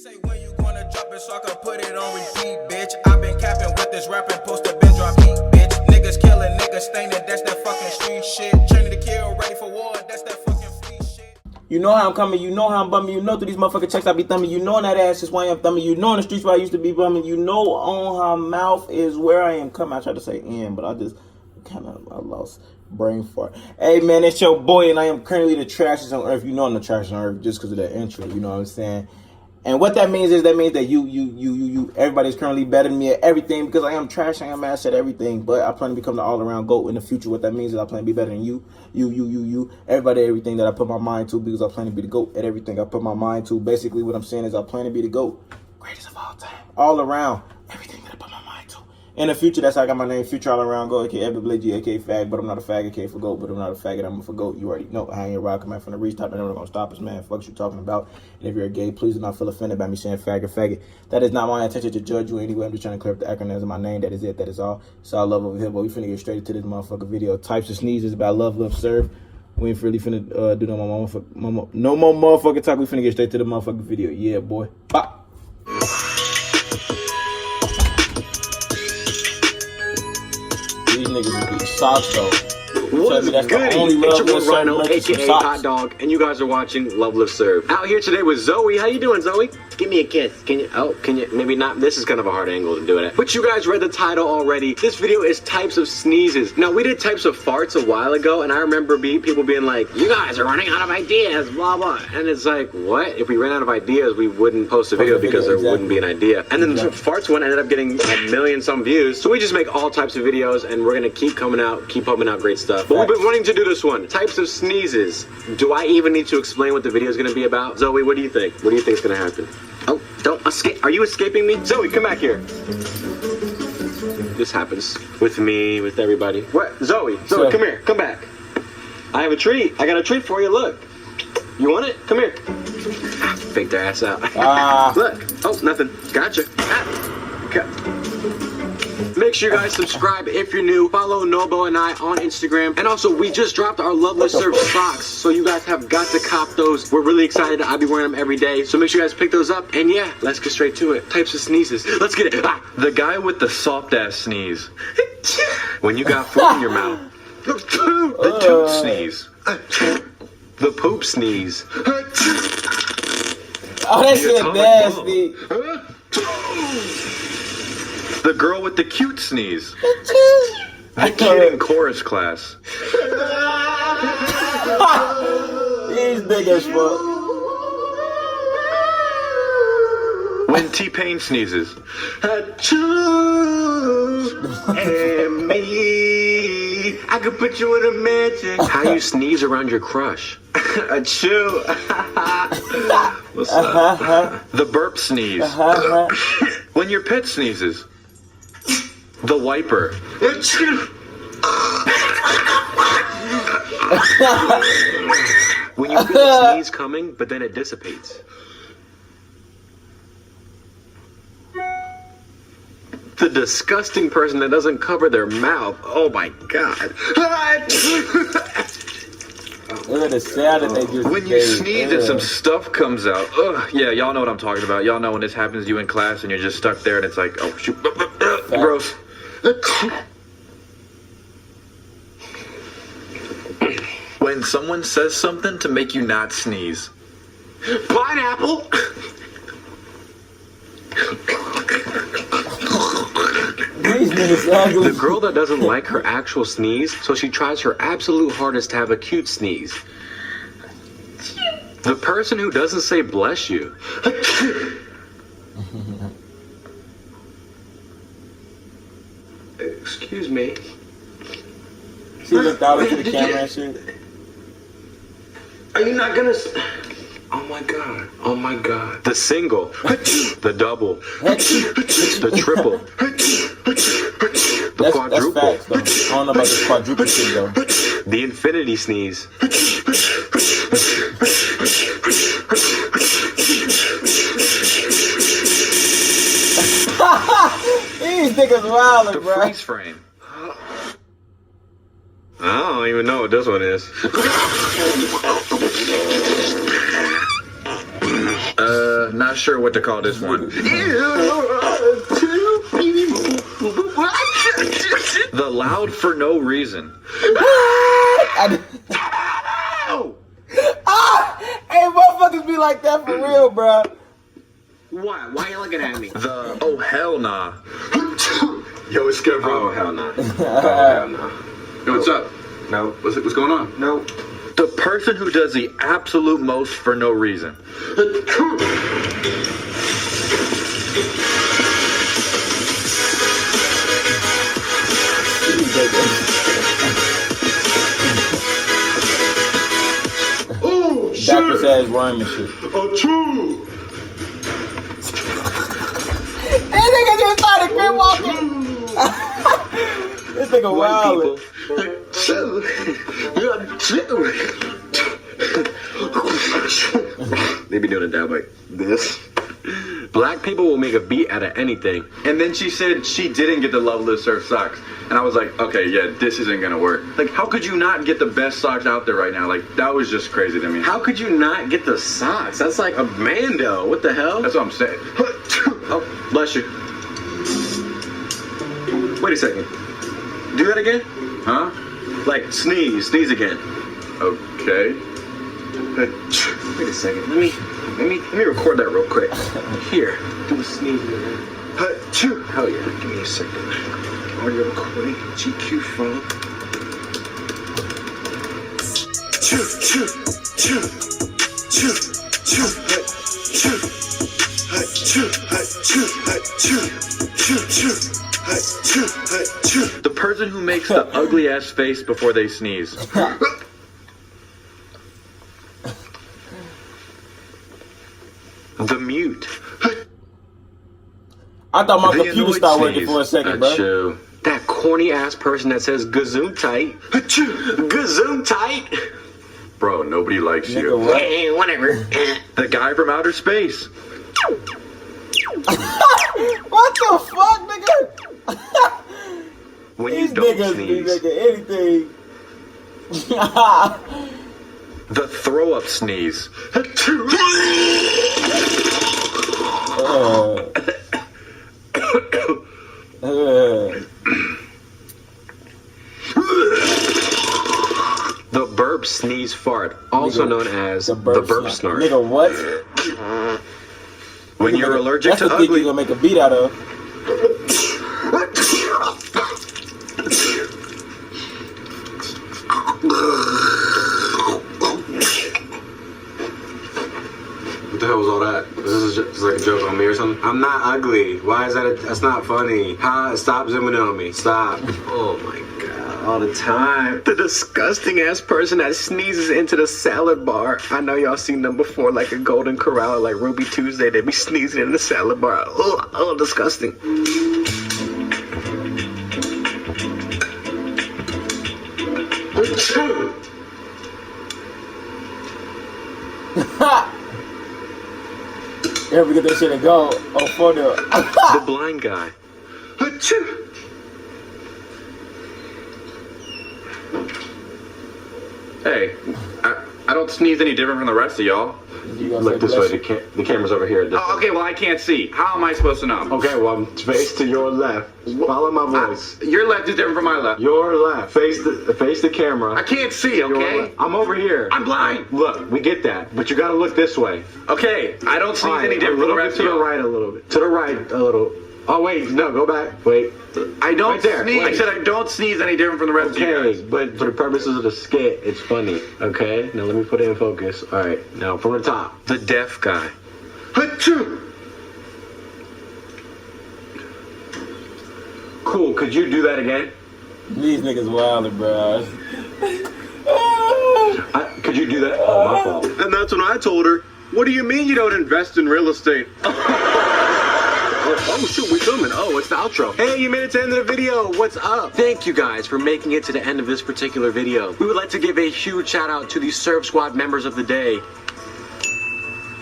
say when you gonna drop it so I can put it on repeat, bitch. I've been capping with this rapping, post to been drop heat, bitch. Niggas killing, niggas staining, that's that fucking street shit. Training to kill, ready for war, that's that fucking fleet shit. You know how I'm coming, you know how I'm bumming, you know through these motherfucking checks I be thumbing, you know in that ass is why I'm thumbing, you know in the streets where I used to be bumming, you know on her mouth is where I am coming. I tried to say in, but I lost brain fart. Hey man, it's your boy and I am currently the trashiest on earth. You know I'm the trashiest on earth just because of that intro, you know what I'm saying? And what that means is that you everybody's currently better than me at everything because I am trash, I am ass at everything, but I plan to become the all-around GOAT in the future. What that means is I plan to be better than you, everybody, everything that I put my mind to, because I plan to be the GOAT at everything I put my mind to. Basically what I'm saying is I plan to be the GOAT, greatest of all time, all around, everything that I put my mind to. In the future, that's how I got my name, Future All Around GOAT, aka G, aka Fag, but I'm not a fag, aka for GOAT, but I'm not a faggot, I'm for GOAT. You already know. I ain't rocking, man, from the reach top, they're never gonna stop us, man. Fuck you talking about. And if you're a gay, please do not feel offended by me saying faggot. That is not my intention to judge you anyway. I'm just trying to clear up the acronyms of my name. That is it. That is all. It's all love over here, but we finna get straight into this motherfucker video. Types of sneezes by Love, Live, Serve. We ain't really finna do no more motherfucking talk. We finna get straight to the motherfucking video. Yeah, boy. Bop. These niggas be socks though. What's good? It's your boy Rhino, aka Hot Dog, and you guys are watching Love, Live, Serve. Out here today with Zoe. How you doing, Zoe? Give me a kiss. Can you, maybe not, this is kind of a hard angle to do it at. But you guys read the title already. This video is types of sneezes. Now, we did types of farts a while ago, and I remember people being like, you guys are running out of ideas, blah, blah. And it's like, what? If we ran out of ideas, we wouldn't post a video because there wouldn't be an idea. And then the farts one ended up getting a million some views. So we just make all types of videos, and we're gonna keep pumping out great stuff. But we've been wanting to do this one. Types of sneezes. Do I even need to explain what the video is going to be about? Zoe, what do you think? What do you think is going to happen? Oh, don't escape. Are you escaping me? Zoe, come back here. This happens with me, with everybody. What? Zoe, come here. Come back. I have a treat. I got a treat for you. Look. You want it? Come here. Fake their ass out. Look. Oh, nothing. Gotcha. Okay. Make sure you guys subscribe if you're new. Follow Nobo and I on Instagram. And also, we just dropped our Love, Live, Serve socks. So you guys have got to cop those. We're really excited. I'll be wearing them every day. So make sure you guys pick those up. And yeah, let's get straight to it. Types of sneezes. Let's get it. The guy with the soft-ass sneeze. When you got food in your mouth. The toot sneeze. The poop sneeze. Oh, that shit nasty. The girl with the cute sneeze. The kid in chorus class. He's big as fuck. When T-Pain sneezes. And me, I could put you in a mansion. How you sneeze around your crush? Achoo. What's up? The burp sneeze. When your pet sneezes. The wiper. When you feel a sneeze coming, but then it dissipates. The disgusting person that doesn't cover their mouth. Oh my god. Look at the sound that they just when you sneeze and some stuff comes out. Ugh. Yeah, y'all know what I'm talking about. Y'all know when this happens to you in class and you're just stuck there and it's like, oh shoot. Gross. When someone says something to make you not sneeze. Pineapple. The girl that doesn't like her actual sneeze, so she tries her absolute hardest to have a cute sneeze. The person who doesn't say bless you. Excuse me. She looked out into the camera and shit. Are you not gonna... Oh my god. Oh my god. The single. The double. The triple. The quadruple. That's facts, though. I don't know about this quadruple shit, though. The infinity sneeze. These niggas wildin', The The freeze frame. I don't even know what this one is. Not sure what to call this one. The loud for no reason. Hey, motherfuckers be like that for real, bro. What? Why are you looking at me? The oh hell nah. Yo, it's good, bro. Oh, hell no. Oh, hell no. Yo, what's up? No. What's going on? No. The person who does the absolute most for no reason. Oh, shit. Backwards ass rhyme and shit. Achoo. This nigga just started crib walking. This nigga wild. They be doing it that like this. Black people will make a beat out of anything. And then she said she didn't get the Love Live Serve socks. And I was like, okay, yeah, this isn't gonna work. Like, how could you not get the best socks out there right now? Like, that was just crazy to me. How could you not get the socks? That's like a Mando. What the hell? That's what I'm saying. Oh, bless you. Wait a second. Do that again? Huh? Like sneeze again. Okay. Wait a second. Let me record that real quick. Here, do a sneeze. Hell yeah! Give me a second. Audio recording. GQ phone. The person who makes the ugly ass face before they sneeze. The mute. I thought my The computer annoyed stopped working sneeze. for a second, bro. Achoo. That corny ass person that says gazoon tight. Gazoon tight. Bro, nobody likes Nigga, you. what? Whatever. The guy from outer space. What the fuck, nigga? When These you don't niggas be sneeze. making anything. The throw up sneeze. The burp sneeze fart, also Nigga, known as the burp snort. Nigga, what? When you're allergic That's to the thing ugly. you gonna make a beat out of. What the hell was all that? This is just like a joke on me or something? I'm not ugly. Why is that? That's not funny. Stop zooming in on me. Stop. Oh my god. All the time. The disgusting ass person that sneezes into the salad bar. I know y'all seen them before, like a Golden Corral or like Ruby Tuesday. They be sneezing in the salad bar. Oh, disgusting. Ever get that shit and go? Oh, for the. The blind guy. Hey, I don't sneeze any different from the rest of y'all. Look this way. The camera's over here. Oh, okay, well, I can't see. How am I supposed to know? Okay, well, face to your left. Follow my voice. Your left is different from my left. Your left. Face the camera. I can't see, Your okay? left. I'm over here. I'm blind. Look, we get that, but you gotta look this way. Okay, I don't sneeze Alright, any different a from the little bit rest to of the y'all. right a little bit. To the right a little. Oh wait, no, go back. Wait. I don't Right there, sneeze. I wait. said I don't sneeze any different from the rest of you Okay, guys. but for the purposes of the skit, it's funny. Okay, now let me put it in focus. All right, now from the top. The deaf guy. Cool. Could you do that again? These niggas wildin', bro. Could you do that? Oh, my fault. And that's when I told her, "What do you mean you don't invest in real estate?" Oh shoot, we're filming. Oh, it's the outro. Hey, you made it to the end of the video. What's up? Thank you guys for making it to the end of this particular video. We would like to give a huge shout out to the Serve Squad members of the day.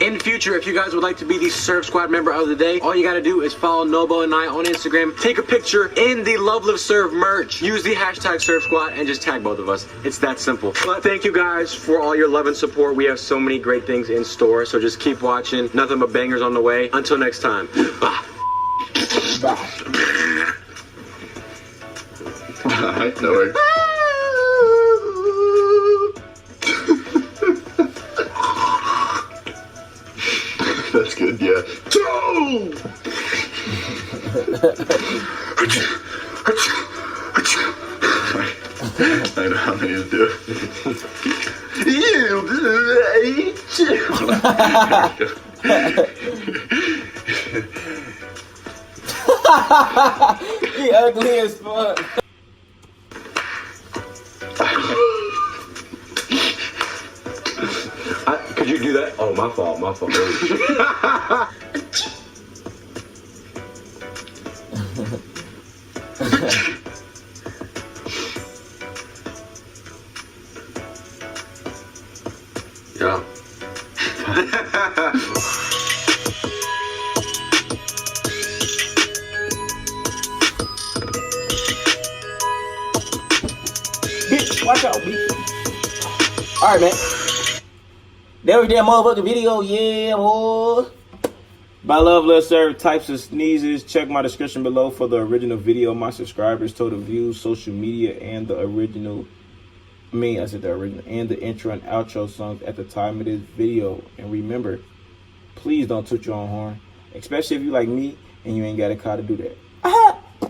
In future, if you guys would like to be the Serve Squad member of the day, all you gotta do is follow Nobo and I on Instagram, take a picture in the Love Live Serve merch, use the hashtag Serve Squad, and just tag both of us. It's that simple. But thank you guys for all your love and support. We have so many great things in store, so just keep watching. Nothing but bangers on the way. Until next time. Bye. Bye. Alright, that works. That's good, yeah. I know how many to do. He ugly as fuck. Could you do that? Oh, my fault, my fault. Yeah. Bitch, watch out, bitch. Alright, man. There was that motherfucking video, yeah, boy. By Love Live Serve types of sneezes. Check my description below for the original video. My subscribers, total views, social media, and the original. I said the original and the intro and outro songs at the time of this video. And remember, please don't toot your own horn, especially if you like me and you ain't got a car to do that.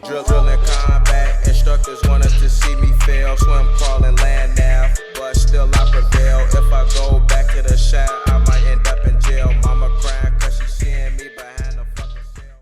Drill in combat, instructors want us to see me fail, swim, crawl, and